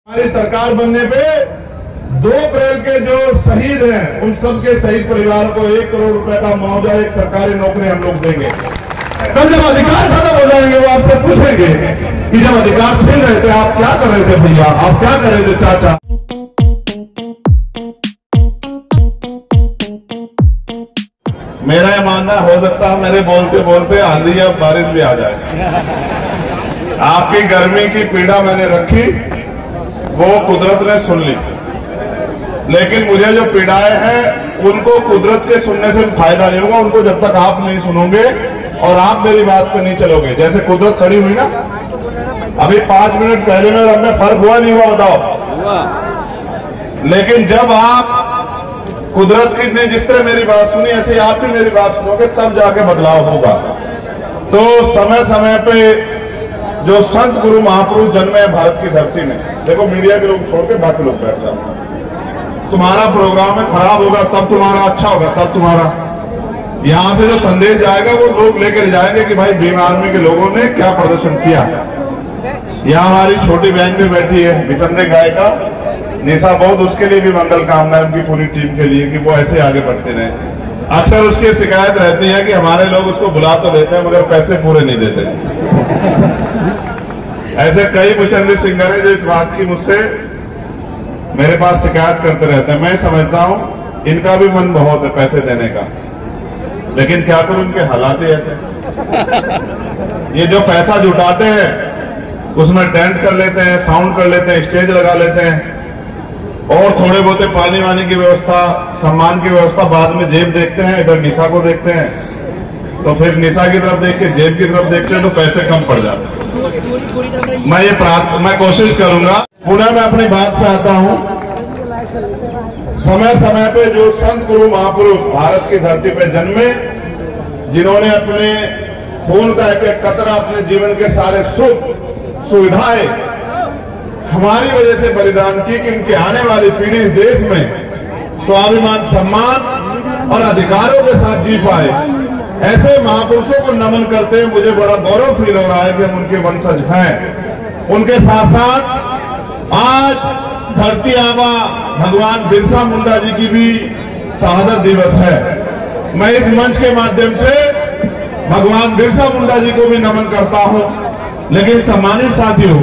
हमारी सरकार बनने पे 2 अप्रैल के जो शहीद हैं उन सबके शहीद परिवार को 1 करोड़ रुपए का मुआवजा, एक सरकारी नौकरी हम लोग देंगे। कल जब अधिकार खत्म हो जाएंगे वो आपसे पूछेंगे कि जब अधिकार छीन रहे थे आप क्या कर रहे थे भैया, आप क्या कर रहे थे चाचा। मेरा यह मानना हो सकता है मेरे बोलते बोलते आंधी या बारिश भी आ जाए। आपकी गर्मी की पीड़ा मैंने रखी, वो कुदरत ने सुन ली, लेकिन मुझे जो पीड़ाएं हैं उनको कुदरत के सुनने से फायदा नहीं होगा, उनको जब तक आप नहीं सुनोगे और आप मेरी बात पे नहीं चलोगे। जैसे कुदरत खड़ी हुई ना, अभी 5 मिनट पहले में अब में फर्क हुआ नहीं हुआ बताओ। लेकिन जब आप कुदरत की ने जिस तरह मेरी बात सुनी ऐसे आप भी मेरी बात सुनोगे तब जाके बदलाव होगा। तो समय समय पे जो संत गुरु महापुरुष जन्मे हैं भारत की धरती में, देखो मीडिया के लोग छोड़ के बाकी लोग बैठ जाओ, तुम्हारा प्रोग्राम है खराब होगा तब तुम्हारा अच्छा होगा, तब तुम्हारा यहां से जो संदेश जाएगा वो लोग लेकर जाएंगे कि भाई भीम आर्मी के लोगों ने क्या प्रदर्शन किया। यहाँ हमारी छोटी बहन भी बैठी है, विचंदे गायिका निशा, बहुत उसके लिए भी मंगल कामना है उनकी पूरी टीम के लिए कि वो ऐसे आगे बढ़ते रहे। अक्सर उसकी शिकायत रहती है कि हमारे लोग उसको बुला तो देते हैं मगर पैसे पूरे नहीं देते। ऐसे कई मिशनरी सिंगर हैं जो इस बात की मुझसे मेरे पास शिकायत करते रहते हैं। मैं समझता हूं इनका भी मन बहुत है पैसे देने का, लेकिन क्या करूं उनके हालात ही ऐसे। ये जो पैसा जुटाते हैं उसमें टेंट कर लेते हैं, साउंड कर लेते हैं, स्टेज लगा लेते हैं और थोड़े बहुत पानी वानी की व्यवस्था, सम्मान की व्यवस्था, बाद में जेब देखते हैं, इधर निशा को देखते हैं, तो फिर निशा की तरफ देख के जेब की तरफ देखते हैं तो पैसे कम पड़ जाते हैं। मैं कोशिश करूंगा। पुनः मैं अपनी बात पे आता हूं। समय समय पे जो संत गुरु महापुरुष भारत की धरती पे जन्मे, जिन्होंने अपने खून का एक कतरा, अपने जीवन के सारे सुख सुविधाएं हमारी वजह से बलिदान की कि इनके आने वाली पीढ़ी इस देश में स्वाभिमान, सम्मान और अधिकारों के साथ जी पाए। ऐसे महापुरुषों को नमन करते हैं मुझे बड़ा गौरव फील हो रहा है कि हम उनके वंशज हैं। उनके साथ साथ आज धरती आबा भगवान बिरसा मुंडा जी की भी शहादत दिवस है। मैं इस मंच के माध्यम से भगवान बिरसा मुंडा जी को भी नमन करता हूं। लेकिन सम्मानित साथियों,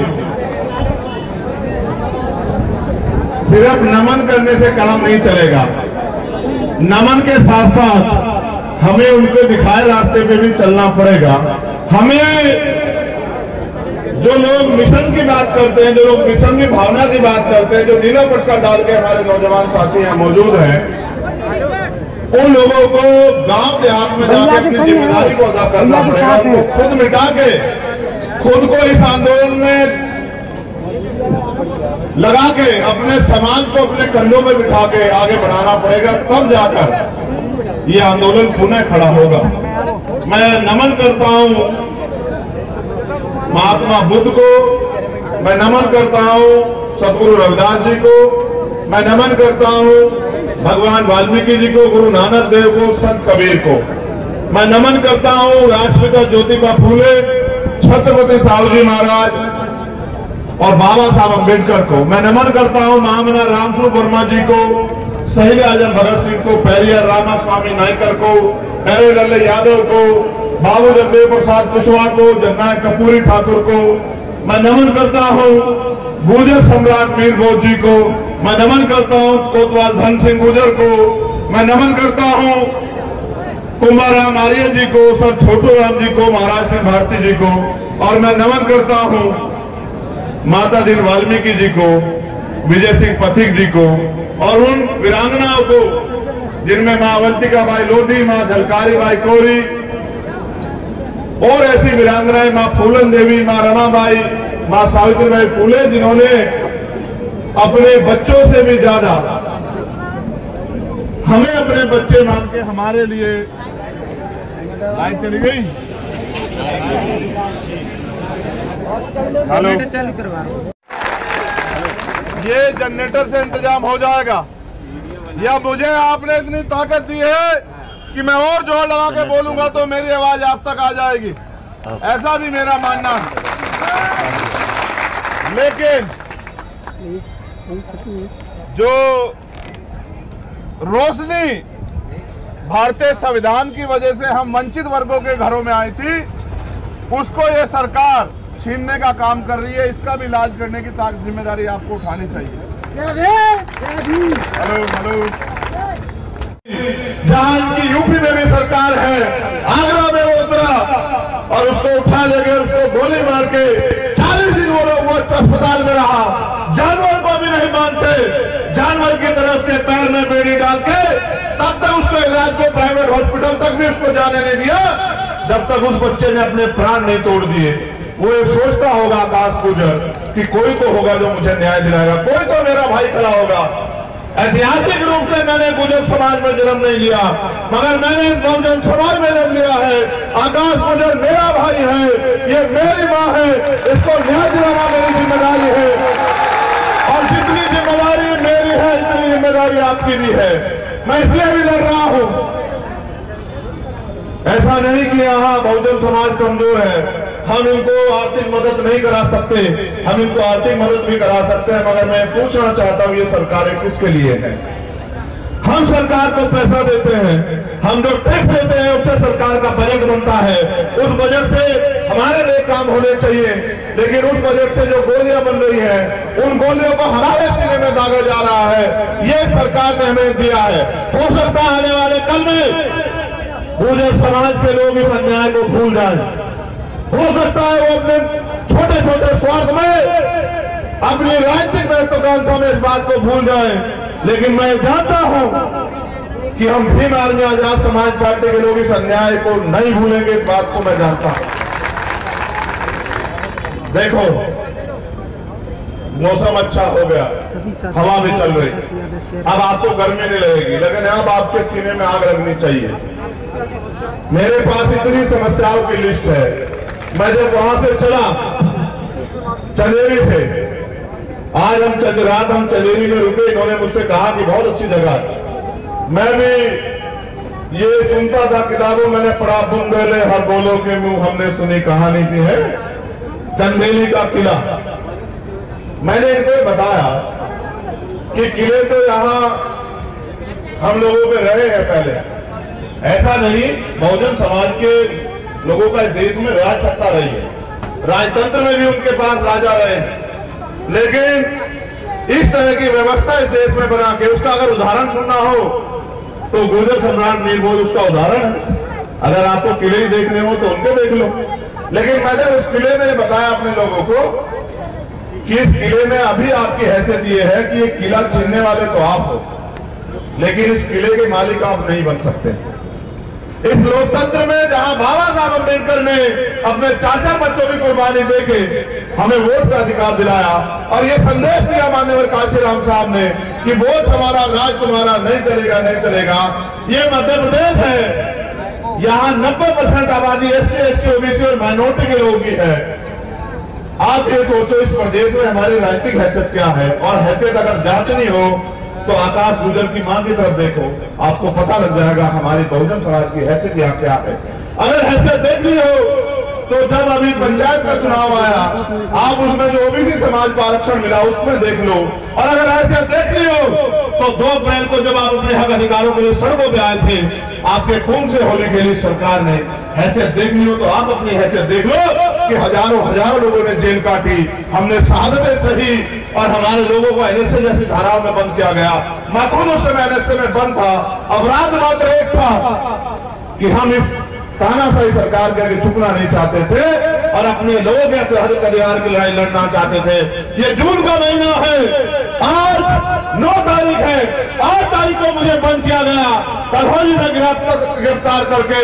सिर्फ नमन करने से काम नहीं चलेगा, नमन के साथ साथ हमें उनको दिखाए रास्ते पे भी चलना पड़ेगा। हमें जो लोग मिशन की बात करते हैं, जो लोग मिशन की भावना की बात करते हैं, जो नीला पटका डाल के हमारे नौजवान साथी यहाँ मौजूद हैं, उन लोगों को गांव देहात में जाकर अपनी जिम्मेदारी को अदा करना पड़ेगा। उनको खुद मिटा के खुद को इस आंदोलन में लगा के अपने समाज को अपने कंधों में बिठा के आगे बढ़ाना पड़ेगा, तब जाकर ये आंदोलन पुनः खड़ा होगा। मैं नमन करता हूं महात्मा बुद्ध को, मैं नमन करता हूं सतगुरु रविदास जी को, मैं नमन करता हूं भगवान वाल्मीकि जी को, गुरु नानक देव को, संत कबीर को। मैं नमन करता हूं राष्ट्रपिता ज्योतिबा फूले, छत्रपति साहूजी महाराज और बाबा साहब अम्बेडकर को। मैं नमन करता हूं महामना रामस्वरूप वर्मा जी को, शहीद आजम भगत सिंह को, पेरियार रामास्वामी नायकर को, नरेंद्र यादव को, बाबू जगदेव प्रसाद कुशवाहा को, जननायक कपूरी ठाकुर को। मैं नमन करता हूं गुर्जर सम्राट मीर भोज जी को। मैं नमन करता हूं कोतवाल धन सिंह गुर्जर को। मैं नमन करता हूं कुंभाराम आर्य जी को, सर छोटू राम जी को, महाराज सिंह भारती जी को। और मैं नमन करता हूं माता दीन वाल्मीकि जी को, विजय सिंह पथिक जी को और उन वीरांगनाओं को जिनमें मां अवंतिका बाई लोधी, मां झलकारी बाई कोरी और ऐसी वीरांगनाएं, मां फूलन देवी, मां रमाबाई, मां सावित्रीबाई फूले, जिन्होंने अपने बच्चों से भी ज्यादा हमें अपने बच्चे मान के हमारे लिए। लाइट चली गई, हेलो, ये जनरेटर से इंतजाम हो जाएगा या मुझे आपने इतनी ताकत दी है कि मैं और जोर लगा के बोलूंगा तो मेरी आवाज आप तक आ जाएगी, ऐसा भी मेरा मानना है। लेकिन जो रोशनी भारतीय संविधान की वजह से हम वंचित वर्गों के घरों में आई थी, उसको ये सरकार छीनने का काम कर रही है। इसका भी इलाज करने की जिम्मेदारी आपको उठानी चाहिए। हेलो जहां की यूपी में भी सरकार है, आगरा में वो उतरा और उसको उठा लेके उसको गोली मार के 40 दिन वो लोग वो अस्पताल में रहा। जानवर को भी नहीं मानते, जानवर की तरह उसके पैर में बेड़ी डाल के तब तक उसको इलाज को प्राइवेट हॉस्पिटल तक भी उसको जाने नहीं दिया जब तक उस बच्चे ने अपने प्राण नहीं तोड़ दिए। वो ये सोचता होगा आकाश गुजर कि कोई तो होगा जो मुझे न्याय दिलाएगा, कोई तो मेरा भाई खड़ा होगा। ऐतिहासिक रूप से मैंने गुजर समाज में जन्म नहीं लिया, मगर मैंने बहुजन समाज में जन्म लिया है। आकाश गुजर मेरा भाई है, ये मेरी माँ है, इसको न्याय दिलाना मेरी जिम्मेदारी है। और जितनी जिम्मेदारी मेरी है इतनी जिम्मेदारी आपकी भी है। मैं इसलिए भी लड़ रहा हूं। ऐसा नहीं कि यहाँ बहुजन समाज कमजोर है, हम इनको आर्थिक मदद नहीं करा सकते, हम इनको आर्थिक मदद भी करा सकते हैं, मगर मैं पूछना चाहता हूं ये सरकारें किसके लिए है? हम सरकार को पैसा देते हैं, हम जो टैक्स देते हैं उससे सरकार का बजट बनता है, उस बजट से हमारे लिए काम होने चाहिए। लेकिन उस बजट से जो गोलियां बन रही हैं, उन गोलियों को हमारे सीने में दागा जा रहा है। ये सरकार ने हमें दिया है। हो सकता है आने वाले कल में गुजर समाज के लोग इस अन्याय को भूल जाए। हो सकता है वो अपने छोटे छोटे स्वार्थ में अपनी राजनीतिक महत्वाकांक्षा में इस बात को भूल जाए, लेकिन मैं जानता हूं कि हम भीम आर्मी आजाद समाज पार्टी के लोग इस अन्याय को नहीं भूलेंगे, इस बात को मैं जानता हूं। देखो मौसम अच्छा हो गया, हवा भी चल रही, अब आपको गर्मी नहीं लगेगी, लेकिन अब आपके सीने में आग लगनी चाहिए। मेरे पास इतनी समस्याओं की लिस्ट है। मैं जब वहां से चला चंदेरी से, आज हम चंदेरी में रुके, इन्होंने मुझसे कहा कि बहुत अच्छी जगह है। मैं भी ये सुनता था किताबों, मैंने पढ़ा बुंदेले हर बोलो के मुंह हमने सुनी कहानी थी है चंदेरी का किला। मैंने इनको बताया कि किले तो यहां हम लोगों पे रहे हैं पहले, ऐसा नहीं, बहुजन समाज के लोगों का इस देश में राज सत्ता रही है, राजतंत्र में भी उनके पास राजा रहे हैं। लेकिन इस तरह की व्यवस्था इस देश में बना के उसका अगर उदाहरण सुनना हो तो गुर्जर सम्राट नीलभोज उसका उदाहरण है। अगर आपको किले ही देखने हो तो उनको देख लो। लेकिन मैंने उस किले में बताया अपने लोगों को कि इस किले में अभी आपकी हैसियत ये है कि ये किला छीनने वाले तो आप हो, लेकिन इस किले के मालिक आप नहीं बन सकते। इस लोकतंत्र में जहां बाबा साहब अम्बेडकर ने अपने 4 बच्चों की कुर्बानी देके हमें वोट का अधिकार दिलाया और ये संदेश दिया माननीय काशीराम साहब ने कि वोट हमारा, राज तुम्हारा, नहीं चलेगा, नहीं चलेगा। ये मध्य प्रदेश है, यहाँ 90% आबादी SC, ST, OBC और माइनॉरिटी के लोगों की है। आप ये सोचो इस प्रदेश में हमारी राजनीतिक हैसियत क्या है, और हैसियत अगर जांचनी हो तो आकाश गुजर की मां की तरफ देखो, आपको पता लग जाएगा हमारी बहुजन समाज की हैसियत यहाँ क्या है। अगर हैसियत देखनी हो तो जब अभी पंचायत का चुनाव आया, आप उसमें जो OBC समाज को आरक्षण मिला उसमें देख लो। और अगर हैसियत देखनी हो तो 2 अप्रैल को जब आप अपने हक अधिकारों के लिए सड़कों पे आए थे, आपके खून से होली खेली सरकार ने। हैसियत देखनी हो तो आप अपनी हैसियत देख लो कि हजारों लोगों ने जेल काटी, हमने शहादतें सही और हमारे लोगों को NSA जैसी धाराओं में बंद किया गया। मैं खुद उस समय NSA में बंद था। अपराध मात्र एक था कि हम इस तानाशाही सरकार के आगे झुकना नहीं चाहते थे और अपने लोगों के अधिकार की लड़ाई लड़ना चाहते थे। ये जून का महीना है, आज 9 तारीख है, 8 तारीख को मुझे बंद किया गया, कलहौली में गिरफ्तार करके।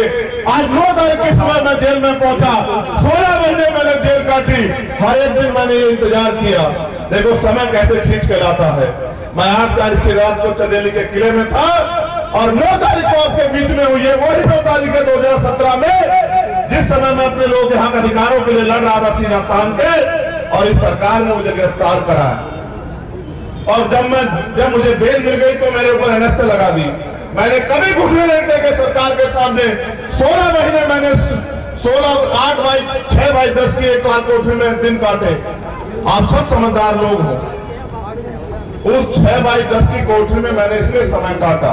आज 9 तारीख के समय मैं जेल में पहुंचा, 16 महीने मैंने जेल काटी, हर एक दिन मैंने ये इंतजार किया। देखो समय कैसे खींच के लाता है। मैं 8 तारीख की रात को चंदेली के किले में था और 9 तारीख को आपके बीच में हुई है, वही 9 तारीख है 2017 में, जिस समय मैं अपने लोगों के हक अधिकारों के लिए लड़ रहा था सीना तान के, और इस सरकार ने मुझे गिरफ्तार कराया। और जब मुझे बेल मिल गई तो मेरे ऊपर NSA लगा दी। मैंने कभी घुटने नहीं टेके सरकार के सामने। 16 महीने मैंने 8/6/10 की एक कोठरी में दिन काटे। आप सब समझदार लोग हो, उस 6 बाई 10 की कोठरी में मैंने इसलिए समय काटा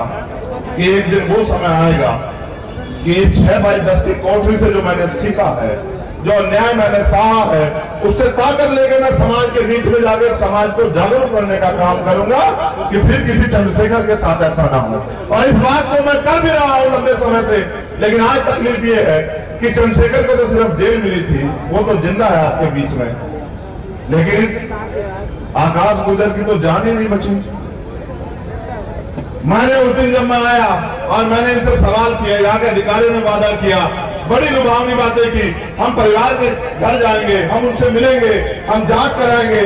कि एक दिन वो समय आएगा कि 6 बाई 10 की कोठरी से जो मैंने सीखा है, जो न्याय मैंने सहा है, उससे ताकत लेके मैं समाज के बीच में जाकर समाज को जागरूक करने का काम करूंगा कि फिर किसी चंद्रशेखर के साथ ऐसा ना हो। और इस बात को मैं कर भी रहा हूं लंबे समय से, लेकिन आज तकलीफ ये है कि चंद्रशेखर को तो सिर्फ जेल मिली थी, वो तो जिंदा है आपके बीच में, लेकिन आकाश गुजर की तो जान ही नहीं बची। मैंने उस दिन जब मैं आया और मैंने इनसे सवाल किया, यहाँ के अधिकारियों ने वादा किया, बड़ी लुभावनी बातें की, हम परिवार के घर जाएंगे, हम उनसे मिलेंगे, हम जांच कराएंगे।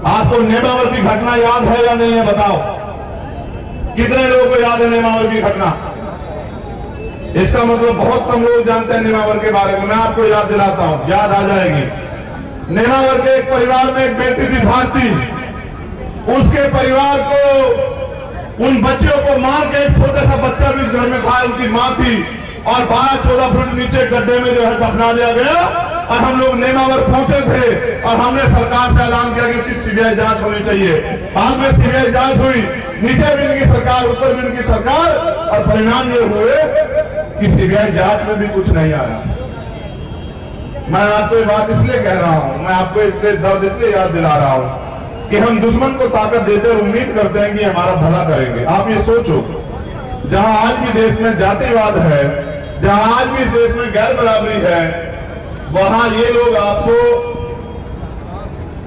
आपको नेमावर की घटना याद है या नहीं है बताओ? कितने लोगों को याद है नेमावर की घटना? इसका मतलब बहुत कम लोग जानते हैं नेमावर के बारे में। मैं आपको याद दिलाता हूं, याद आ जाएगी। नेमावर के एक परिवार में एक बेटी थी भारती, उसके परिवार को, उन बच्चों को मार के, एक छोटा सा बच्चा भी इस घर में था, उनकी मां थी, और 12-14 फुट नीचे गड्ढे में जो है दफना दिया गया। और हम लोग नेमावर पहुंचे थे और हमने सरकार से ऐलान किया कि इसकी सीबीआई जांच होनी चाहिए। बाद में सीबीआई जांच हुई, नीचे भी इनकी सरकार, ऊपर भी इनकी सरकार, और परिणाम ये हुए कि सीबीआई जांच में भी कुछ नहीं आया। मैं आपको ये बात इसलिए कह रहा हूं, मैं आपको इसलिए दर्द इसलिए याद दिला रहा हूं कि हम दुश्मन को ताकत देते और उम्मीद करते हैं कि हमारा भला करेंगे। आप ये सोचो, जहां आज भी देश में जातिवाद है, जहां आज भी इस देश में गैर बराबरी है, वहां ये लोग आपको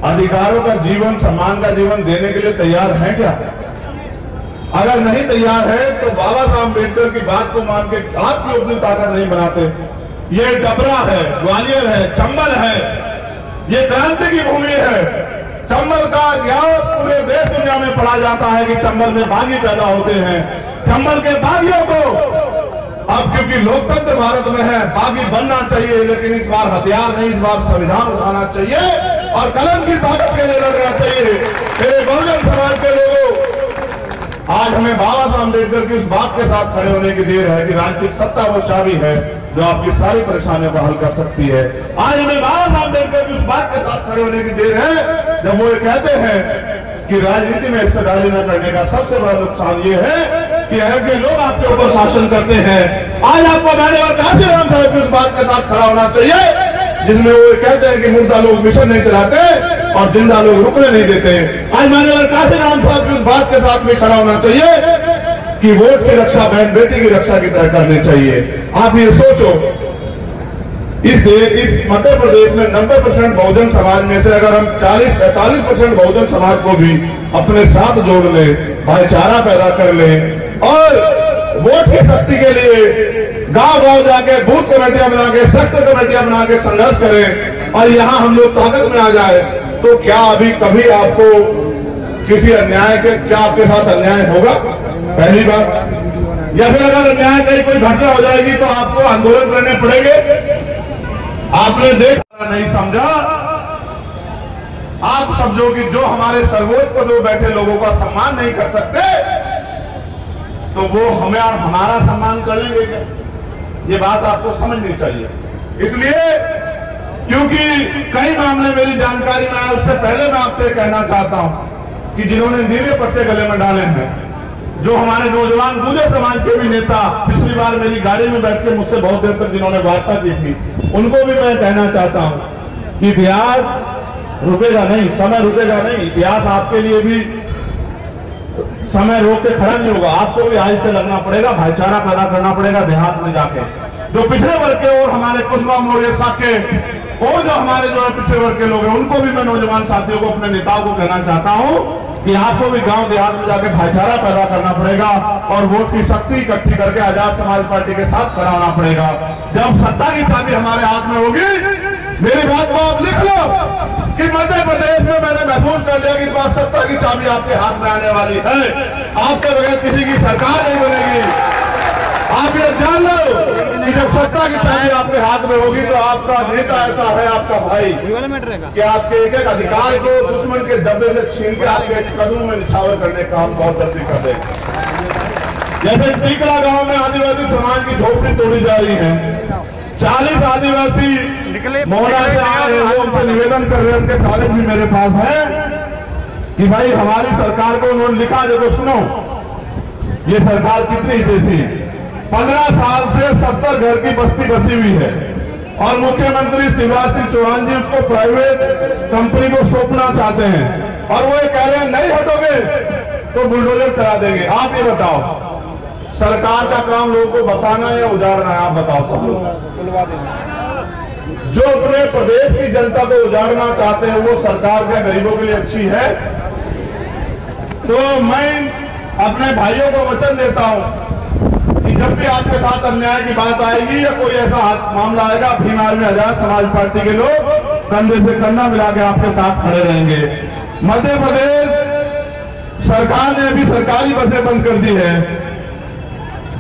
अधिकारों का जीवन, सम्मान का जीवन देने के लिए तैयार हैं क्या? अगर नहीं तैयार है तो बाबा साहब अम्बेडकर की बात को मान के आपकी अपनी ताकत नहीं बनाते। ये डबरा है, ग्वालियर है, चंबल है, ये क्रांति की भूमि है। चंबल का इतिहास पूरे देश दुनिया में पढ़ा जाता है कि चंबल में बागी पैदा होते हैं। चंबल के बागियों को अब, क्योंकि लोकतंत्र भारत में है, बागी बनना चाहिए, लेकिन इस बार हथियार नहीं, इस बार संविधान उठाना चाहिए और कलम की ताकत के लिए लड़ना चाहिए। मेरे बहुजन समाज के लोगों, आज हमें बाबा साहब अम्बेडकर की उस बात के साथ खड़े होने की देर है कि राजनीतिक सत्ता वो चाबी है जो आपकी सारी परेशानियों को हल कर सकती है। आज हमें बाबा साहब अम्बेडकर की उस बात के साथ खड़े होने की देर है जब वो ये कहते हैं कि राजनीति में हिस्सेदारी न करने का सबसे बड़ा नुकसान ये है कि अगर लोग आपके ऊपर शासन करते हैं। आज आपको मैंने और काशीराम साहब की उस बात के साथ खड़ा होना चाहिए जिसमें वो कहते हैं कि मुर्दा लोग मिशन नहीं चलाते और जिंदा लोग रुकने नहीं देते। आज मैंने और काशीराम साहब की उस बात के साथ भी खड़ा होना चाहिए कि वोट की रक्षा बहन बेटी की रक्षा की तरह करनी चाहिए। आप ये सोचो, इस मध्य प्रदेश में 90% बहुजन समाज में से अगर हम 40-45% बहुजन समाज को भी अपने साथ जोड़ ले, भाईचारा पैदा कर ले और वोट की शक्ति के लिए गांव-गांव जाके बूथ कमेटियां बना के, सेक्टर कमेटियां बना के संघर्ष करें और यहां हम लोग ताकत में आ जाए, तो क्या अभी कभी आपको किसी अन्याय के, क्या आपके साथ अन्याय होगा? पहली बात। या फिर अगर अन्याय कहीं कोई घटना हो जाएगी तो आपको आंदोलन करने पड़ेंगे? आपने देखा नहीं समझा, आप समझो कि जो हमारे सर्वोच्च पद में बैठे लोगों का सम्मान नहीं कर सकते तो वो हमें और हमारा सम्मान करेंगे क्या? ये बात आपको समझनी चाहिए। इसलिए क्योंकि कई मामले मेरी जानकारी में आए, उससे पहले मैं आपसे कहना चाहता हूं कि जिन्होंने नीले पट्टे गले में डाले हैं, जो हमारे नौजवान गुर्जर समाज के भी नेता पिछली बार मेरी गाड़ी में बैठ के मुझसे बहुत देर तक जिन्होंने वार्ता की थी, उनको भी मैं कहना चाहता हूं कि इतिहास रुकेगा नहीं, समय रुकेगा नहीं। इतिहास आपके लिए भी समय रोक के खड़ा नहीं होगा। आपको भी आज से लगना पड़ेगा, भाईचारा पैदा करना पड़ेगा देहात में जाके। जो पिछड़े वर्ग के और हमारे कुछ मामलों के और जो हमारे जो पिछड़े वर्ग के लोग हैं, उनको भी मैं नौजवान साथियों को, अपने नेताओं को कहना चाहता हूं कि आपको भी गांव देहात में जाके भाईचारा पैदा करना पड़ेगा और वोट की शक्ति इकट्ठी करके आजाद समाज पार्टी के साथ खड़ा होना पड़ेगा। जब सत्ता की चाबी हमारे हाथ में होगी, मेरी बात को आप लिख लो कि मध्य प्रदेश में मैंने महसूस कर लिया कि इस बार सत्ता की चाबी आपके हाथ में आने वाली है। आपके बगैर किसी की सरकार नहीं बनेगी। आप ये जान लो कि जब सत्ता की चाबी आपके हाथ में होगी तो आपका नेता ऐसा है, आपका भाई, कि आपके एक एक अधिकार को दुश्मन के डब्बे से छीन के आपके कदमों में निछावर करने का काम बहुत जल्दी कर देगा। जैसे टीकला गांव में आदिवासी समाज की झोपड़ी तोड़ी जा रही है, 40 आदिवासी मोहना से आए हैं, वो उनसे निवेदन कर रहे हैं, उनके कागज भी मेरे पास है कि भाई हमारी सरकार को उन्होंने लिखा, देखो सुनो, ये सरकार कितनी हितैषी है। 15 साल से 70 घर की बस्ती बसी हुई है और मुख्यमंत्री शिवराज सिंह चौहान जी उसको प्राइवेट कंपनी को सौंपना चाहते हैं और वो ये कह रहे हैं नहीं हटोगे तो बुलडोजर चला देंगे। आप ये बताओ, सरकार का काम लोगों को बसाना या उजाड़ना है? आप बताओ सब लोग। जो अपने प्रदेश की जनता को उजाड़ना चाहते हैं वो सरकार क्या गरीबों के लिए अच्छी है? तो मैं अपने भाइयों को वचन देता हूं कि जब भी आपके साथ अन्याय की बात आएगी या कोई ऐसा मामला आएगा, भीम आर्मी आजाद समाज पार्टी के लोग कंधे से कंधा मिला के आपके साथ खड़े रहेंगे। मध्य प्रदेश सरकार ने अभी सरकारी बसें बंद कर दी है,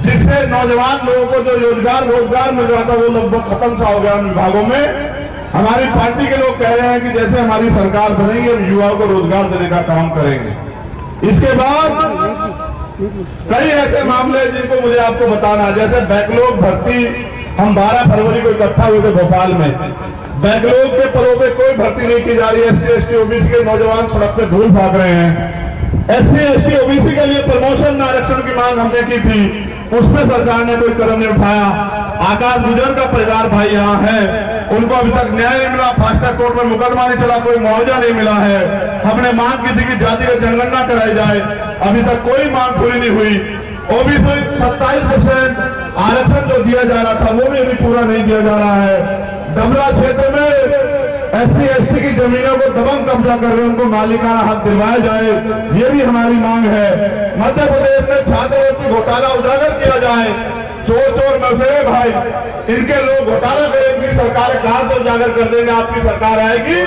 जिससे नौजवान लोगों को जो रोजगार मिल रहा था वो लगभग खत्म सा हो गया उन विभागों में। हमारी पार्टी के लोग कह रहे हैं कि जैसे हमारी सरकार बनेगी हम युवाओं को रोजगार देने का काम करेंगे। इसके बाद कई ऐसे मामले जिनको मुझे आपको बताना है, जैसे बैकलॉग भर्ती। हम 12 फरवरी को इकट्ठा हुए थे भोपाल में। बैकलॉग के पदों पे कोई भर्ती नहीं की जा रही है। SC ST OBC के नौजवान सड़क पे धूल भाग रहे हैं। SC ST OBC के लिए प्रमोशन में आरक्षण की मांग हमने की थी, उसमें सरकार ने कोई कदम नहीं उठाया। आकाश गुजर का परिवार भाई यहाँ है, उनको अभी तक न्याय नहीं मिला, फास्ट ट्रैक कोर्ट में मुकदमा नहीं चला, कोई मुआवजा नहीं मिला है। हमने मांग की थी कि जातिगत जनगणना कराई जाए, अभी तक कोई मांग पूरी नहीं हुई। OBC 27% आरक्षण जो दिया जा रहा था वो भी अभी पूरा नहीं दिया जा रहा है। डबरा क्षेत्र में SC ST की जमीनों को दबंग कब्जा कर रहे हैं, उनको मालिकाना हक दिलवाया जाए, ये भी हमारी मांग है। मध्य प्रदेश में छात्रवृत्ति घोटाला उजागर किया जाए। चोर नशे भाई, इनके लोग घोटाला करेंगे, सरकार कहां से उजागर कर देंगे? आपकी सरकार आएगी,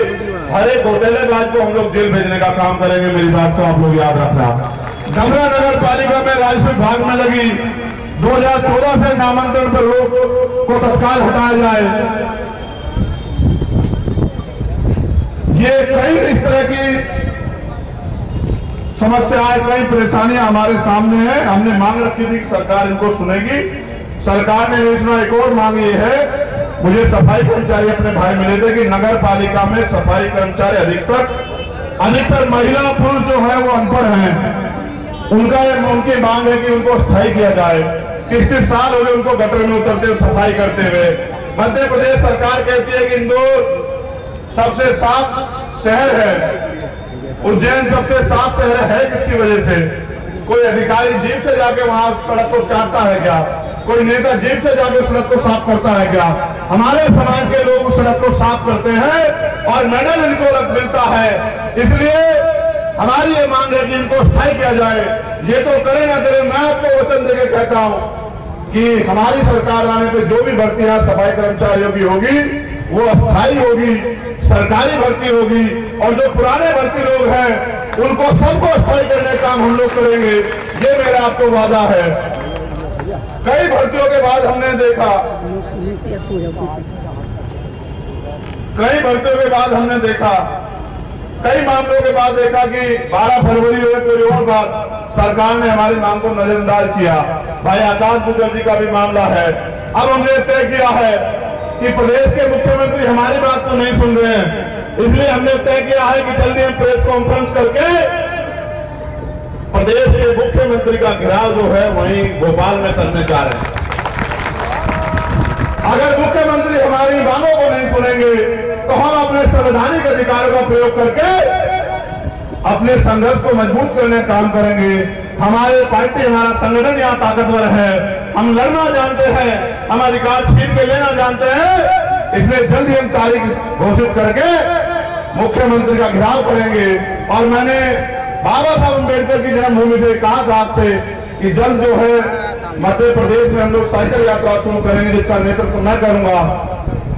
हर एक घोटालेबाज को हम लोग जेल भेजने का काम करेंगे। मेरी बात को आप लोग याद रखना। डबरा नगर पालिका में राजस्व विभाग में लगी 2014 से नामांकन पर रोक को तत्काल हटाया जाए। ये कई इस तरह की समस्याएं, कई परेशानियां हमारे सामने हैं। हमने मांग रखी थी कि सरकार इनको सुनेगी, सरकार ने योजना। एक और मांग ये है, मुझे सफाई कर्मचारी अपने भाई मिले थे कि नगर पालिका में सफाई कर्मचारी अधिकतर महिला पुरुष जो है वो अनपढ़ हैं। उनकी मांग है कि उनको स्थायी किया जाए। 30 साल हो गए उनको गटर में उतरते हुए सफाई करते हुए। मध्य प्रदेश सरकार कहती है कि इंदौर सबसे साफ शहर है, उज्जैन सबसे साफ शहर है। किसकी वजह से? कोई अधिकारी जीप से जाके वहां सड़क को काटता है क्या? कोई नेता जीप से जाके सड़क को साफ करता है क्या? हमारे समाज के लोग उस सड़क को साफ करते हैं और मेडल इनको मिलता है। इसलिए हमारी ये मांग है कि इनको स्थायी किया जाए। ये तो करे ना करे, मैं आपको वचन देके कहता हूं कि हमारी सरकार आने पर जो भी भर्तियां सफाई कर्मचारियों की होगी वो अस्थायी होगी, सरकारी भर्ती होगी, और जो पुराने भर्ती लोग हैं उनको सबको स्थायी करने का काम हम लोग करेंगे। ये मेरा आपको वादा है। कई भर्तियों के बाद हमने देखा कई मामलों के बाद देखा कि 12 फरवरी हुए कोई और बात, सरकार ने हमारी मांग को नजरअंदाज किया। भाई आकाश गुजर जी का भी मामला है। अब हमने तय किया है कि प्रदेश के मुख्यमंत्री हमारी बात को नहीं सुन रहे हैं, इसलिए हमने तय किया है कि जल्दी हम प्रेस कॉन्फ्रेंस करके प्रदेश के मुख्यमंत्री का घेराव जो है वहीं भोपाल में करने जा रहे हैं। अगर मुख्यमंत्री हमारी मांगों को नहीं सुनेंगे तो हम अपने संवैधानिक अधिकारों का प्रयोग करके अपने संघर्ष को मजबूत करने का काम करेंगे। हमारे पार्टी, हमारा संगठन यहाँ ताकतवर है, हम लड़ना जानते हैं, हम अधिकार छीन के लेना जानते हैं। इसलिए जल्दी हम तारीख घोषित करके मुख्यमंत्री का घेराव करेंगे। और मैंने बाबा साहब अम्बेडकर की जन्मभूमि से कहा था आपसे कि जल्द जो है मध्य प्रदेश में हम लोग साइकिल यात्रा शुरू करेंगे, जिसका नेतृत्व मैं करूंगा।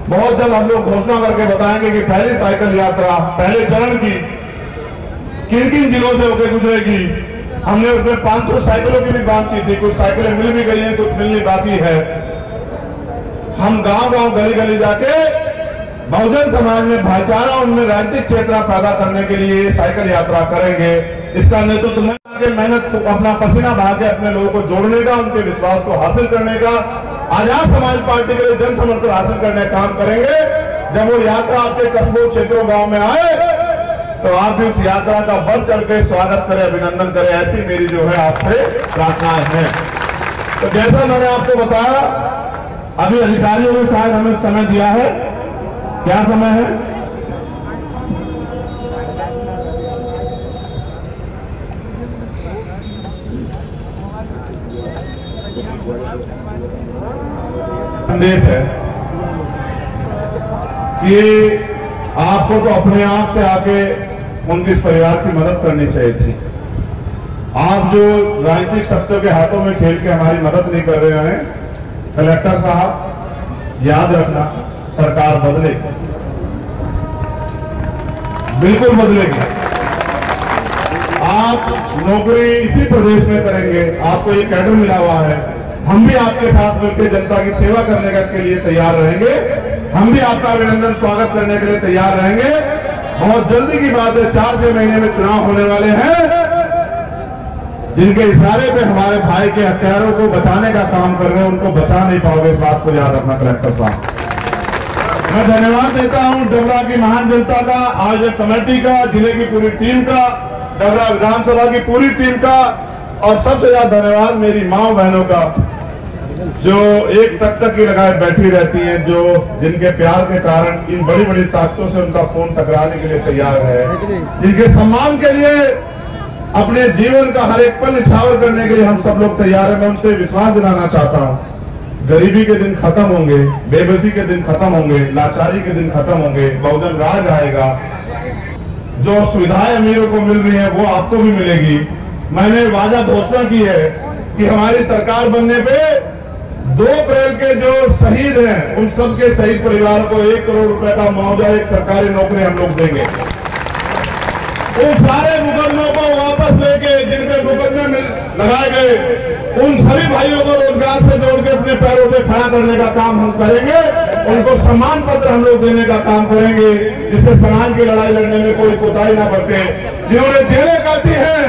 बहुत जल्द हम लोग घोषणा करके बताएंगे कि पहली साइकिल यात्रा पहले चरण की किन किन जिलों से होकर गुजरेगी। हमने उसमें 500 साइकिलों की भी बात की थी, कुछ साइकिलें मिल भी गई हैं, कुछ मिलनी बाकी है। हम गांव-गांव, गली-गली जाके बहुजन समाज में भाईचारा, उनमें राजनीतिक चेतना पैदा करने के लिए साइकिल यात्रा करेंगे। इसका नेतृत्व मैं मेहनत, अपना पसीना बहा के अपने लोगों को जोड़ने का, उनके विश्वास को हासिल करने का, आजाद समाज पार्टी के लिए जन समर्थन हासिल करने का काम करेंगे। जब वो यात्रा आपके कस्बों, क्षेत्रों, गांव में आए तो आप भी उस यात्रा का बढ़ चढ़ के स्वागत करें, अभिनंदन करें, ऐसी मेरी जो है आपसे प्रार्थनाएं हैं। तो जैसा मैंने आपको बताया, अभी अधिकारियों ने शायद हमें समय दिया है। क्या समय है? संदेश है कि आपको तो अपने आप से आके उनके इस परिवार की मदद करनी चाहिए थी। आप जो राजनीतिक शक्तियों के हाथों में खेल के हमारी मदद नहीं कर रहे हैं, कलेक्टर साहब याद रखना, सरकार बदलेगी, बिल्कुल बदलेगी। आप नौकरी इसी प्रदेश में करेंगे, आपको ये कैडर मिला हुआ है। हम भी आपके साथ मिलकर जनता की सेवा करने के लिए तैयार रहेंगे। हम भी आपका अभिनंदन स्वागत करने के लिए तैयार रहेंगे। बहुत जल्दी की बात है, 4-6 महीने में चुनाव होने वाले हैं, जिनके इशारे पे हमारे भाई के हत्यारों को बचाने का काम कर रहे हैं, उनको बचा नहीं पाओगे, इस बात को याद रखना कलेक्टर साहब। मैं धन्यवाद देता हूं डबरा की महान जनता का, आयोजक कमेटी का, जिले की पूरी टीम का, डबरा विधानसभा की पूरी टीम का, और सबसे ज्यादा धन्यवाद मेरी माँ बहनों का, जो एक तक की लगाए बैठी रहती हैं, जो जिनके प्यार के कारण इन बड़ी बड़ी ताकतों से उनका खून टकराने के लिए तैयार है, जिनके सम्मान के लिए अपने जीवन का हर एक पल निछावर करने के लिए हम सब लोग तैयार हैं। मैं उनसे विश्वास दिलाना चाहता हूं, गरीबी के दिन खत्म होंगे, बेबसी के दिन खत्म होंगे, लाचारी के दिन खत्म होंगे, बहुजन राज आएगा। जो सुविधाएं अमीरों को मिल रही है वो आपको भी मिलेगी। मैंने वादा घोषणा की है कि हमारी सरकार बनने पे 2 अप्रैल के जो शहीद हैं उन सबके शहीद परिवार को 1 करोड़ रुपए का मुआवजा, एक सरकारी नौकरी हम लोग देंगे। उन सारे मुकदमों को वापस लेके, जिनके मुकदमे लगाए गए, उन सभी भाइयों को रोजगार से जोड़ के अपने पैरों पे खड़ा करने का काम हम करेंगे। उनको सम्मान पत्र हम लोग देने का काम करेंगे, जिससे समाज की लड़ाई लड़ने में कोई कोताही ना बरते। जिन्होंने जेलें काटी हैं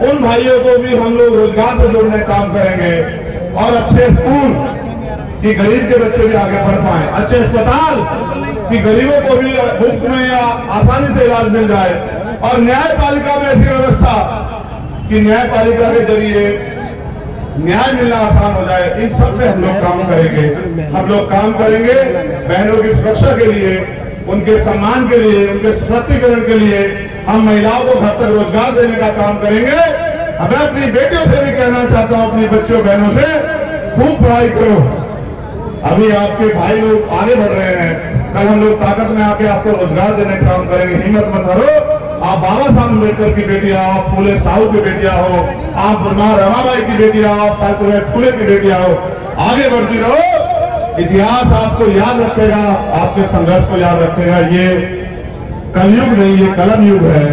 उन भाइयों को भी हम लोग रोजगार से जोड़ने का काम करेंगे, और अच्छे स्कूल कि गरीब के बच्चे भी आगे बढ़ पाए, अच्छे अस्पताल कि गरीबों को भी मुफ्त में या आसानी से इलाज मिल जाए, और न्यायपालिका में ऐसी व्यवस्था कि न्यायपालिका के जरिए न्याय मिलना आसान हो जाए। इन सब पे हम लोग काम करेंगे। हम लोग काम करेंगे बहनों की सुरक्षा के लिए, उनके सम्मान के लिए, उनके सशक्तिकरण के लिए। हम महिलाओं को घर तक रोजगार देने का काम करेंगे। मैं अपनी बेटियों से भी कहना चाहता हूं, अपनी बच्चों बहनों से, खूब पढ़ाई करो। अभी आपके भाई लोग आगे बढ़ रहे हैं, कल हम लोग ताकत में आके आपको रोजगार देने का काम करेंगे। हिम्मत मत हारो। आप बाबा साहब अम्बेडकर की बेटियां हो, आप फूले साहू की बेटियां हो, आप मां रमाबाई की बेटियां हो, आप सावित्रीबाई फुले की बेटियां हो, आगे बढ़ती रहो। इतिहास आपको याद रखेगा, आपके संघर्ष को याद रखेगा। ये कलयुग नहीं, ये कलम युग है,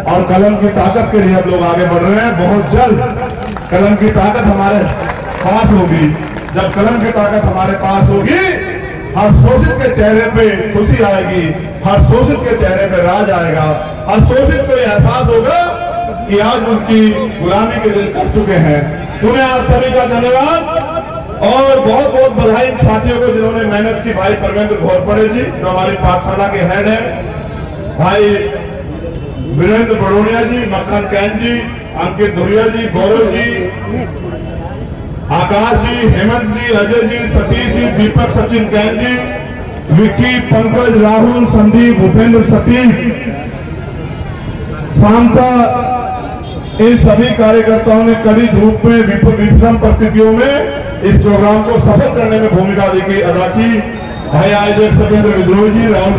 और कलम की ताकत के लिए हम लोग आगे बढ़ रहे हैं। बहुत जल्द कलम की ताकत हमारे पास होगी। जब कलम की ताकत हमारे पास होगी, हर शोषित के चेहरे पे खुशी आएगी, हर शोषित के चेहरे पे राज आएगा, हर शोषित को एहसास होगा कि आज उनकी गुलामी के दिन कर चुके हैं। तुम्हें आप सभी का धन्यवाद, और बहुत बहुत बधाई साथियों को जिन्होंने मेहनत की। भाई परमेंद्र घोरपड़े जी जो हमारी पाठशाला के हेड है, भाई वीरेंद्र बड़ोनिया जी, मक्खन कैन जी, अंकित धुरिया जी, गौरव जी, आकाश जी, हेमंत जी, अजय जी, सतीश जी, दीपक, सचिन कैन जी, विक्की, पंकज, राहुल, संदीप, भूपेंद्र, सतीश, शांता, इन सभी कार्यकर्ताओं ने कड़ी धूप में विषम परिस्थितियों में इस प्रोग्राम को सफल करने में भूमिका अदा की। भाई आयोजक सत्येंद्र विद्रोही जी, राहुल